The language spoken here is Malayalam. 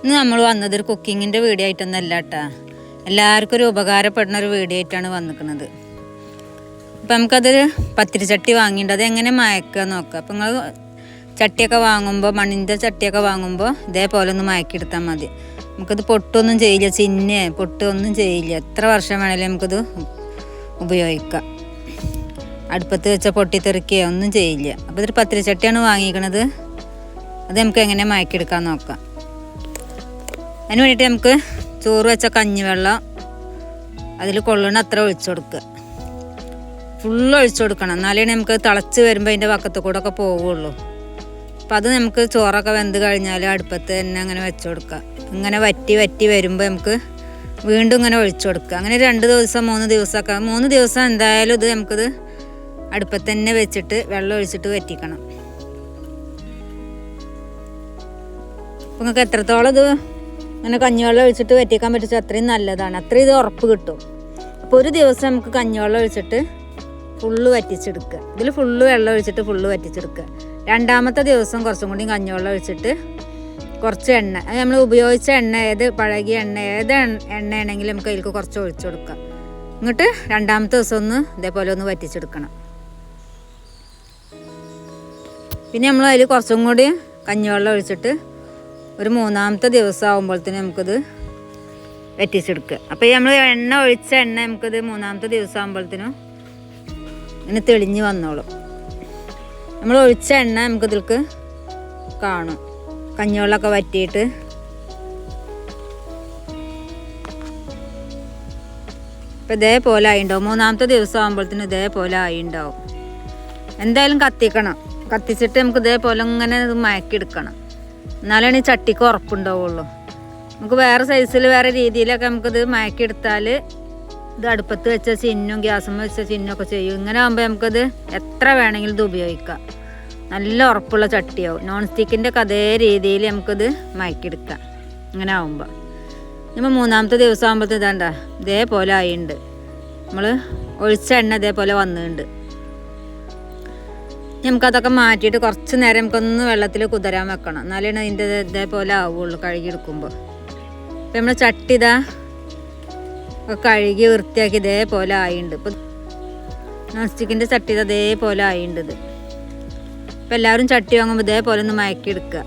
ഇന്ന് നമ്മൾ വന്നത് ഒരു കുക്കിങ്ങിൻ്റെ വീഡിയോ ആയിട്ടൊന്നല്ല കേട്ടോ. എല്ലാവർക്കും ഒരു ഉപകാരപ്പെടുന്ന ഒരു വീഡിയോ ആയിട്ടാണ് വന്നിരിക്കുന്നത്. അപ്പം നമുക്കതൊരു പത്തിരി ചട്ടി വാങ്ങിയിട്ട് അത് എങ്ങനെ മയക്കുക നോക്കാം. അപ്പം നിങ്ങൾ ചട്ടിയൊക്കെ വാങ്ങുമ്പോൾ മണ്ണിൻ്റെ ചട്ടിയൊക്കെ വാങ്ങുമ്പോൾ ഇതേപോലെ ഒന്ന് മയക്കിയെടുത്താൽ മതി. നമുക്കത് പൊട്ടൊന്നും ചെയ്യില്ല, ചിന്നെ പൊട്ടൊന്നും ചെയ്യില്ല. എത്ര വർഷം വേണമെങ്കിലും നമുക്കത് ഉപയോഗിക്കാം. അടുപ്പത്ത് വെച്ച പൊട്ടിത്തെറിക്കുകയോ ഒന്നും ചെയ്യില്ല. അപ്പോൾ ഇതൊരു പത്തിരി ചട്ടിയാണ് വാങ്ങിക്കണത്. അത് നമുക്ക് എങ്ങനെ മയക്കിയെടുക്കാൻ നോക്കാം. അതിന് വേണ്ടിയിട്ട് നമുക്ക് ചോറ് വെച്ച കഞ്ഞിവെള്ളം അതിൽ കൊള്ളണ അത്ര ഒഴിച്ചു കൊടുക്കുക. ഫുള്ള് ഒഴിച്ചു കൊടുക്കണം, എന്നാലേ നമുക്ക് തിളച്ച് വരുമ്പോൾ അതിൻ്റെ പക്കത്ത് കൂടെ ഒക്കെ പോവുള്ളൂ. അപ്പം അത് നമുക്ക് ചോറൊക്കെ വെന്ത് കഴിഞ്ഞാൽ അടുപ്പത്ത് തന്നെ അങ്ങനെ വെച്ച് കൊടുക്കുക. ഇങ്ങനെ വറ്റി വറ്റി വരുമ്പോൾ നമുക്ക് വീണ്ടും ഇങ്ങനെ ഒഴിച്ചു കൊടുക്കുക. അങ്ങനെ 2 ദിവസം 3 ദിവസമൊക്കെ 3 ദിവസം എന്തായാലും ഇത് നമുക്കിത് അടുപ്പത്ത് തന്നെ വെച്ചിട്ട് വെള്ളം ഒഴിച്ചിട്ട് വറ്റിക്കണം. അപ്പം നിങ്ങൾക്ക് എത്രത്തോളം ഇത് അങ്ങനെ കഞ്ഞിവെള്ളം ഒഴിച്ചിട്ട് വറ്റിക്കാൻ പറ്റിച്ചാൽ അത്രയും നല്ലതാണ്, അത്രയും ഇത് ഉറപ്പ് കിട്ടും. അപ്പോൾ ഒരു ദിവസം നമുക്ക് കഞ്ഞിവെള്ളം ഒഴിച്ചിട്ട് ഫുള്ള് വറ്റിച്ചെടുക്കുക. ഇതിൽ ഫുള്ള് വെള്ളം ഒഴിച്ചിട്ട് ഫുള്ള് വറ്റിച്ചെടുക്കുക. 2ാമത്തെ ദിവസം കുറച്ചും കൂടി കഞ്ഞിവെള്ളം ഒഴിച്ചിട്ട് കുറച്ച് എണ്ണ, അത് നമ്മൾ ഉപയോഗിച്ച എണ്ണ, ഏത് പഴകിയ എണ്ണ, ഏത് എണ്ണയാണെങ്കിലും നമുക്ക് അതിലേക്ക് കുറച്ച് ഒഴിച്ചു കൊടുക്കാം. എന്നിട്ട് 2ാമത്തെ ദിവസം ഒന്ന് ഇതേപോലെ ഒന്ന് വറ്റിച്ചെടുക്കണം. പിന്നെ നമ്മൾ അതിൽ കുറച്ചും കൂടി കഞ്ഞിവെള്ളം ഒഴിച്ചിട്ട് ഒരു 3ാമത്തെ ദിവസം ആകുമ്പോഴത്തേനും നമുക്കിത് വറ്റിച്ചെടുക്കുക. അപ്പോൾ നമ്മൾ എണ്ണ ഒഴിച്ച എണ്ണ നമുക്കിത് 3ാമത്തെ ദിവസം ആകുമ്പോഴത്തേനും ഇങ്ങനെ തെളിഞ്ഞ് വന്നോളും. നമ്മൾ ഒഴിച്ച എണ്ണ നമുക്കിതിലേക്ക് കാണും, കഞ്ഞിവെള്ളമൊക്കെ വറ്റിയിട്ട്. ഇപ്പം ഇതേപോലെ ആയിണ്ടാവും. 3ാമത്തെ ദിവസം ആകുമ്പോഴത്തേനും ഇതേപോലെ ആയിണ്ടാവും. എന്തായാലും കത്തിക്കണം. കത്തിച്ചിട്ട് നമുക്ക് ഇതേപോലെ ഇങ്ങനെ ഇത് മയക്കിയെടുക്കണം, എന്നാലാണ് ഈ ചട്ടിക്ക് ഉറപ്പുണ്ടാവുള്ളൂ. നമുക്ക് വേറെ സൈസിൽ വേറെ രീതിയിലൊക്കെ നമുക്കിത് മയക്കിയെടുത്താൽ ഇത് അടുപ്പത്ത് വെച്ച ചിന്നും ഗ്യാസും വെച്ച ചിന്നൊക്കെ ചെയ്യും. ഇങ്ങനെ ആകുമ്പോൾ നമുക്കത് എത്ര വേണമെങ്കിലും ഇത് ഉപയോഗിക്കാം. നല്ല ഉറപ്പുള്ള ചട്ടിയാവും. നോൺ സ്റ്റിക്കിൻ്റെ ഒക്കെ അതേ രീതിയിൽ നമുക്കിത് മയക്കിയെടുക്കാം. ഇങ്ങനെ ആകുമ്പോൾ നമ്മൾ 3ാമത്തെ ദിവസം ആകുമ്പോഴത്തെ ഇതാണ്ട ഇതേപോലെ ആയിട്ടുണ്ട്. നമ്മൾ ഒഴിച്ച എണ്ണ ഇതേപോലെ വന്നിട്ടുണ്ട്. നമുക്കതൊക്കെ മാറ്റിയിട്ട് കുറച്ച് നേരം നമുക്കൊന്ന് വെള്ളത്തിൽ കുതിരാൻ വെക്കണം, എന്നാലാണ് അതിൻ്റെ ഇതേപോലെ ആവുള്ളൂ കഴുകിയെടുക്കുമ്പോൾ. ഇപ്പം നമ്മൾ ചട്ടി ഇതാ കഴുകി വൃത്തിയാക്കി ഇതേപോലെ ആയിട്ടുണ്ട്. ഇപ്പം നോൺ സ്റ്റിക്കിൻ്റെ ചട്ടി അതേപോലെ ആയിട്ടുണ്ട്. ഇത് ഇപ്പം എല്ലാവരും ചട്ടി വാങ്ങുമ്പോൾ ഇതേപോലെ ഒന്ന് മയക്കിയെടുക്കുക.